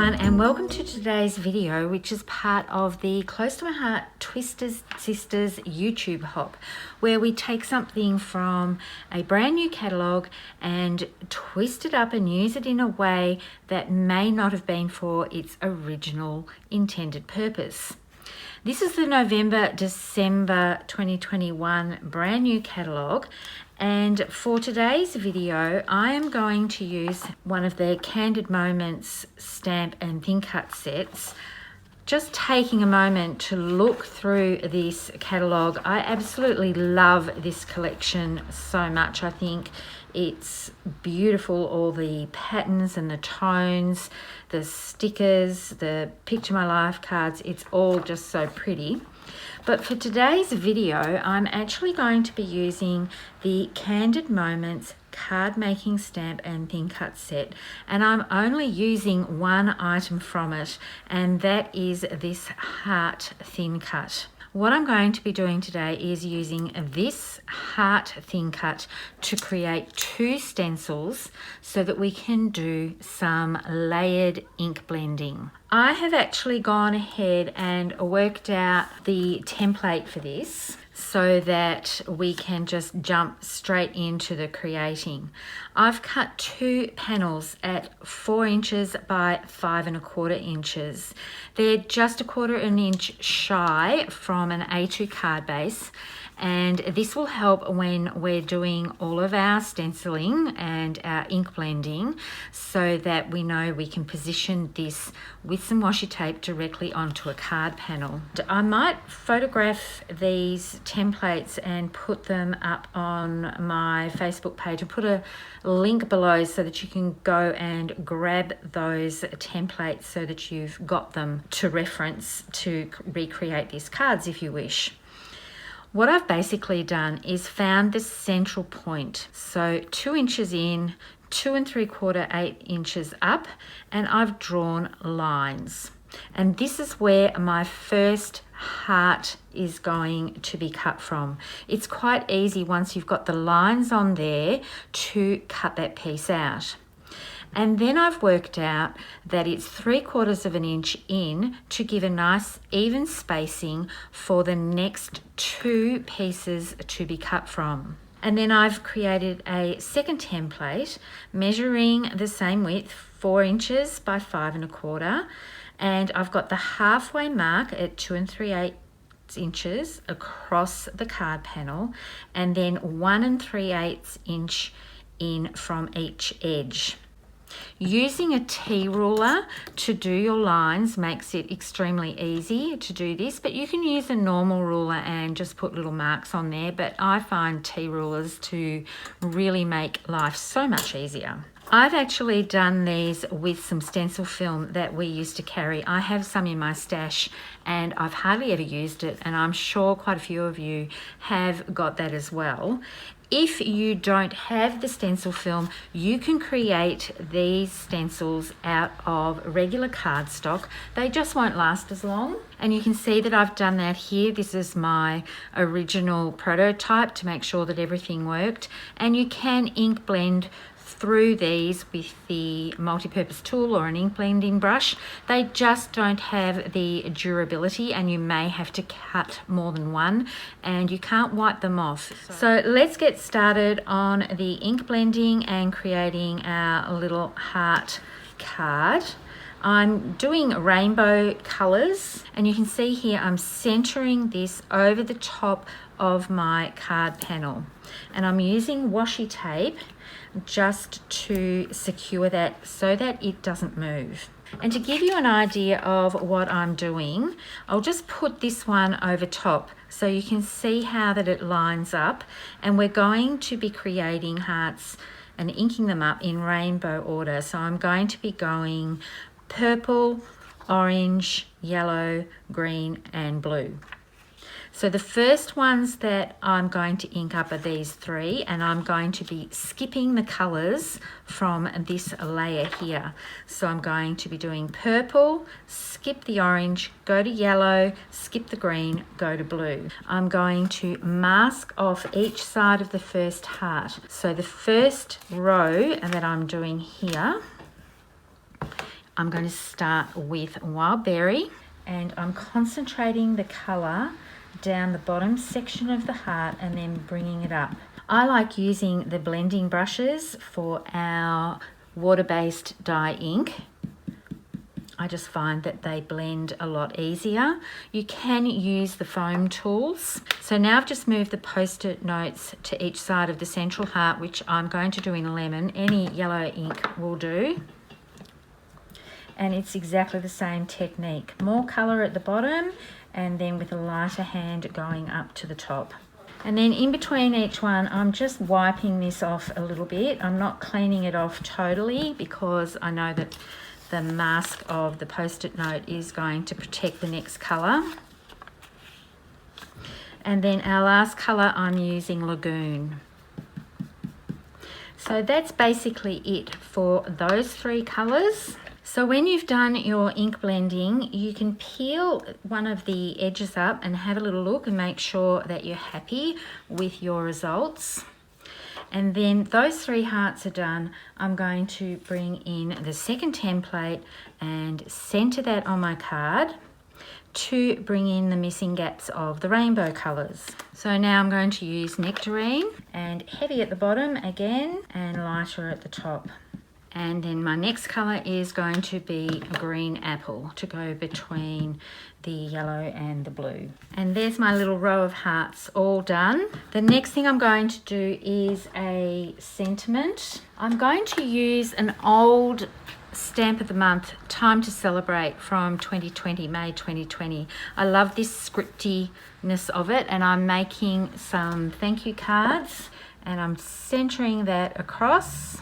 everyone, and welcome to today's video, which is part of the Close to My Heart Twisters Sisters YouTube hop, where we take something from a brand new catalogue and twist it up and use it in a way that may not have been for its original intended purpose. This is the November-December 2021 brand new catalogue, and for today's video I am going to use one of the Candid Moments stamp and thin cut sets. Just taking a moment to look through this catalogue. I absolutely love this collection so much. I think it's beautiful, all the patterns and the tones, the stickers, the Picture My Life cards, it's all just so pretty. But for today's video, I'm actually going to be using the Candid Moments card making stamp and thin cut set, and I'm only using one item from it, and that is this heart thin cut. What I'm going to be doing today is using this heart thin cut to create two stencils so that we can do some layered ink blending. I have actually gone ahead and worked out the template for this so that we can just jump straight into the creating. I've cut two panels at 4 inches by 5 1/4 inches. They're just 1/4 inch shy from an A2 card base, and this will help when we're doing all of our stenciling and our ink blending so that we know we can position this with some washi tape directly onto a card panel. I might photograph these templates and put them up on my Facebook page. I'll put a link below so that you can go and grab those templates so that you've got them to reference to recreate these cards if you wish. What I've basically done is found the central point. So 2 inches in, 2 3/4, 8 inches up, and I've drawn lines. And this is where my first heart is going to be cut from. It's quite easy once you've got the lines on there to cut that piece out. And then I've worked out that it's 3/4 inch in to give a nice even spacing for the next two pieces to be cut from. And then I've created a second template measuring the same width, 4 inches by 5 1/4, and I've got the halfway mark at 2 3/8 inches across the card panel, and then 1 3/8 inch in from each edge. Using a T ruler to do your lines makes it extremely easy to do this, but you can use a normal ruler and just put little marks on there, but I find T rulers to really make life so much easier. I've actually done these with some stencil film that we used to carry. I have some in my stash and I've hardly ever used it, and I'm sure quite a few of you have got that as well. If you don't have the stencil film, you can create these stencils out of regular cardstock. They just won't last as long. And you can see that I've done that here. This is my original prototype to make sure that everything worked. And you can ink blend through these with the multi-purpose tool or an ink blending brush. They just don't have the durability, and you may have to cut more than one, and you can't wipe them off. So let's get started on the ink blending and creating our little heart card. I'm doing rainbow colors, and you can see here I'm centering this over the top of my card panel, and I'm using washi tape just to secure that so that it doesn't move. And to give you an idea of what I'm doing, I'll just put this one over top so you can see how that it lines up, and we're going to be creating hearts and inking them up in rainbow order. So I'm going to be going purple, orange, yellow, green and blue. So the first ones that I'm going to ink up are these three, and I'm going to be skipping the colours from this layer here. So I'm going to be doing purple, skip the orange, go to yellow, skip the green, go to blue. I'm going to mask off each side of the first heart. So the first row that I'm doing here, I'm going to start with Wild Berry, and I'm concentrating the colour down the bottom section of the heart and then bringing it up. I like using the blending brushes for our water-based dye ink. I just find that they blend a lot easier. You can use the foam tools. So now I've just moved the post-it notes to each side of the central heart, which I'm going to do in lemon. Any yellow ink will do. And it's exactly the same technique. More colour at the bottom and then with a lighter hand going up to the top. And then in between each one, I'm just wiping this off a little bit. I'm not cleaning it off totally because I know that the mask of the post-it note is going to protect the next colour. And then our last colour, I'm using Lagoon. So that's basically it for those three colours. So when you've done your ink blending, you can peel one of the edges up and have a little look and make sure that you're happy with your results. And then those three hearts are done. I'm going to bring in the second template and center that on my card to bring in the missing gaps of the rainbow colours. So now I'm going to use Nectarine, and heavy at the bottom again and lighter at the top. And then my next colour is going to be a green apple to go between the yellow and the blue. And there's my little row of hearts all done. The next thing I'm going to do is a sentiment. I'm going to use an old stamp of the month, Time to Celebrate, from 2020, May 2020. I love this scriptiness of it, and I'm making some thank you cards, and I'm centering that across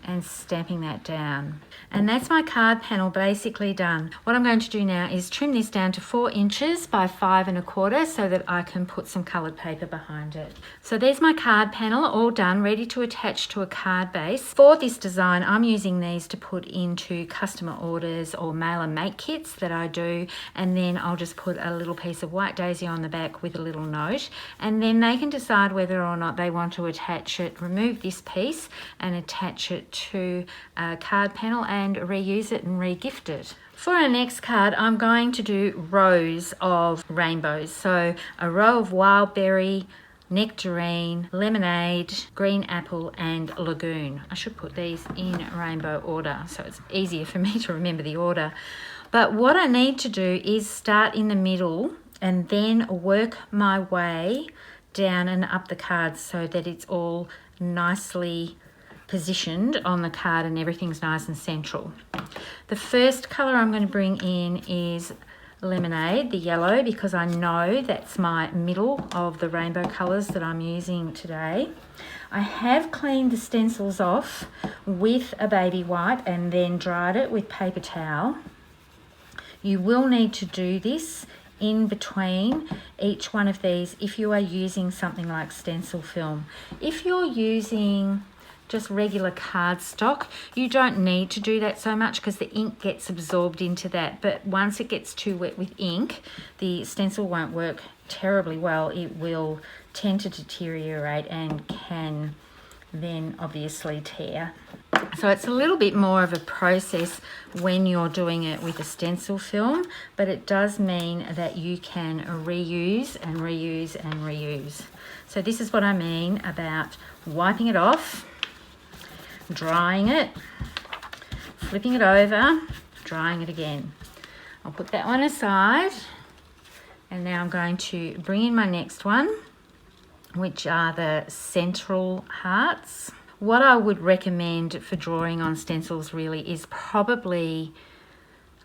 and stamping that down. And that's my card panel basically done. What I'm going to do now is trim this down to 4 inches by 5 1/4 so that I can put some coloured paper behind it. So there's my card panel all done, ready to attach to a card base. For this design, I'm using these to put into customer orders or mail and make kits that I do, and then I'll just put a little piece of white daisy on the back with a little note, and then they can decide whether or not they want to attach it, remove this piece and attach it to a card panel and reuse it and re-gift it. For our next card, I'm going to do rows of rainbows. So a row of Wild Berry, Nectarine, Lemonade, Green Apple and Lagoon. I should put these in rainbow order so it's easier for me to remember the order. But what I need to do is start in the middle and then work my way down and up the cards so that it's all nicely positioned on the card and everything's nice and central. The first colour I'm going to bring in is Lemonade, the yellow, because I know that's my middle of the rainbow colours that I'm using today. I have cleaned the stencils off with a baby wipe and then dried it with paper towel. You will need to do this in between each one of these if you are using something like stencil film. If you're using just regular cardstock, you don't need to do that so much because the ink gets absorbed into that. But once it gets too wet with ink, the stencil won't work terribly well. It will tend to deteriorate and can then obviously tear. So it's a little bit more of a process when you're doing it with a stencil film, but it does mean that you can reuse and reuse and reuse. So this is what I mean about wiping it off, drying it, flipping it over, drying it again. I'll put that one aside, and now I'm going to bring in my next one, which are the central hearts. What I would recommend for drawing on stencils really is probably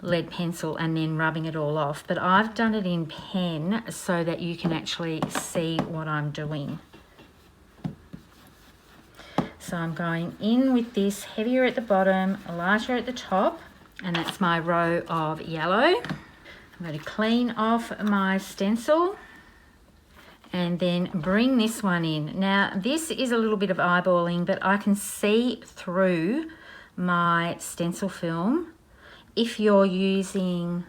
lead pencil and then rubbing it all off, but I've done it in pen so that you can actually see what I'm doing. So I'm going in with this heavier at the bottom, lighter at the top, and that's my row of yellow. I'm going to clean off my stencil and then bring this one in. Now this is a little bit of eyeballing, but I can see through my stencil film. If you're using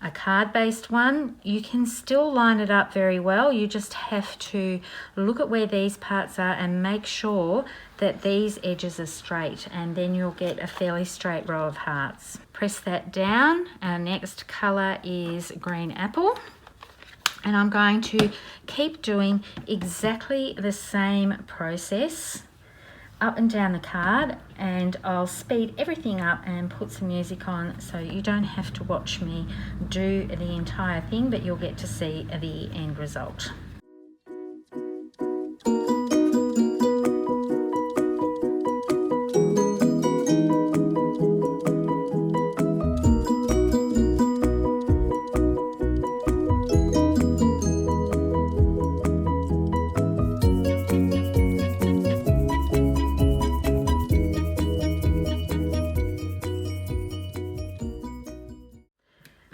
a card-based one, you can still line it up very well. You just have to look at where these parts are and make sure that these edges are straight, and then you'll get a fairly straight row of hearts. Press that down. Our next colour is green apple. And I'm going to keep doing exactly the same process up and down the card, and I'll speed everything up and put some music on so you don't have to watch me do the entire thing, but you'll get to see the end result.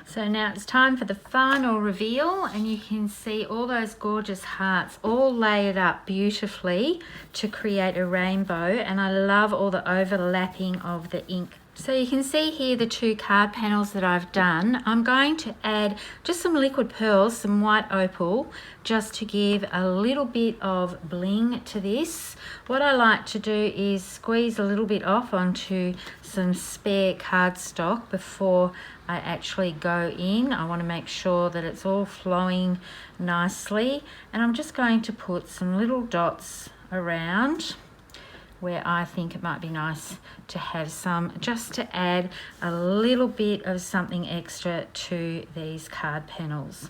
So now it's time for the final reveal, and you can see all those gorgeous hearts all layered up beautifully to create a rainbow, and I love all the overlapping of the ink. So you can see here the two card panels that I've done. I'm going to add just some liquid pearls, some white opal, just to give a little bit of bling to this. What I like to do is squeeze a little bit off onto some spare cardstock before I actually go in. I want to make sure that it's all flowing nicely, and I'm just going to put some little dots around where I think it might be nice to have some, just to add a little bit of something extra to these card panels.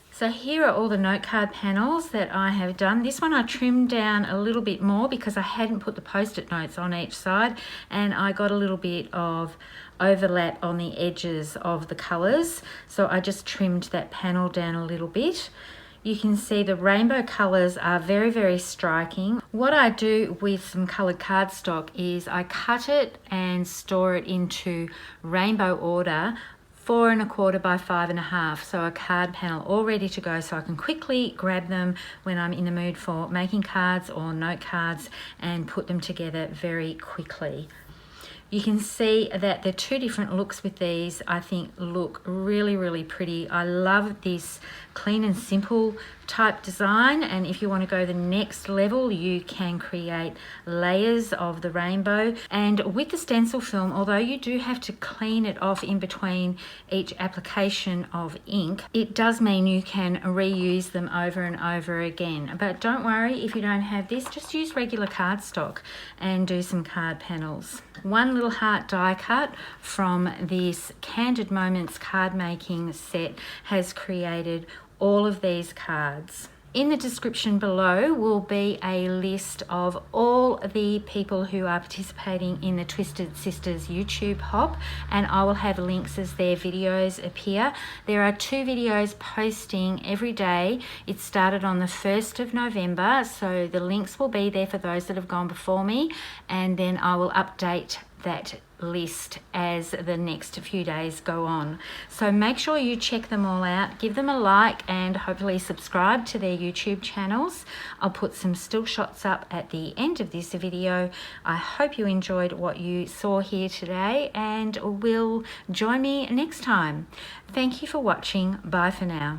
So here are all the note card panels that I have done. This one I trimmed down a little bit more because I hadn't put the post-it notes on each side, and I got a little bit of overlap on the edges of the colours, so I just trimmed that panel down a little bit. You can see the rainbow colours are very, very striking. What I do with some coloured cardstock is I cut it and store it into rainbow order, 4 1/4 by 5 1/2, so a card panel all ready to go, so I can quickly grab them when I'm in the mood for making cards or note cards and put them together very quickly. You can see that the two different looks with these, I think, look really, really pretty. I love this clean and simple type design, and if you want to go the next level, you can create layers of the rainbow. And with the stencil film, although you do have to clean it off in between each application of ink, it does mean you can reuse them over and over again. But don't worry if you don't have this, just use regular cardstock and do some card panels. One little heart die cut from this Candid Moments Cardmaking set has created all of these cards. In the description below will be a list of all the people who are participating in the Twisted Sisters YouTube hop, and I will have links as their videos appear. There are 2 videos posting every day. It started on the 1st of November, so the links will be there for those that have gone before me, and then I will update that list as the next few days go on. So make sure you check them all out, give them a like, and hopefully subscribe to their YouTube channels. I'll put some still shots up at the end of this video. I hope you enjoyed what you saw here today, and will join me next time. Thank you for watching. Bye for now.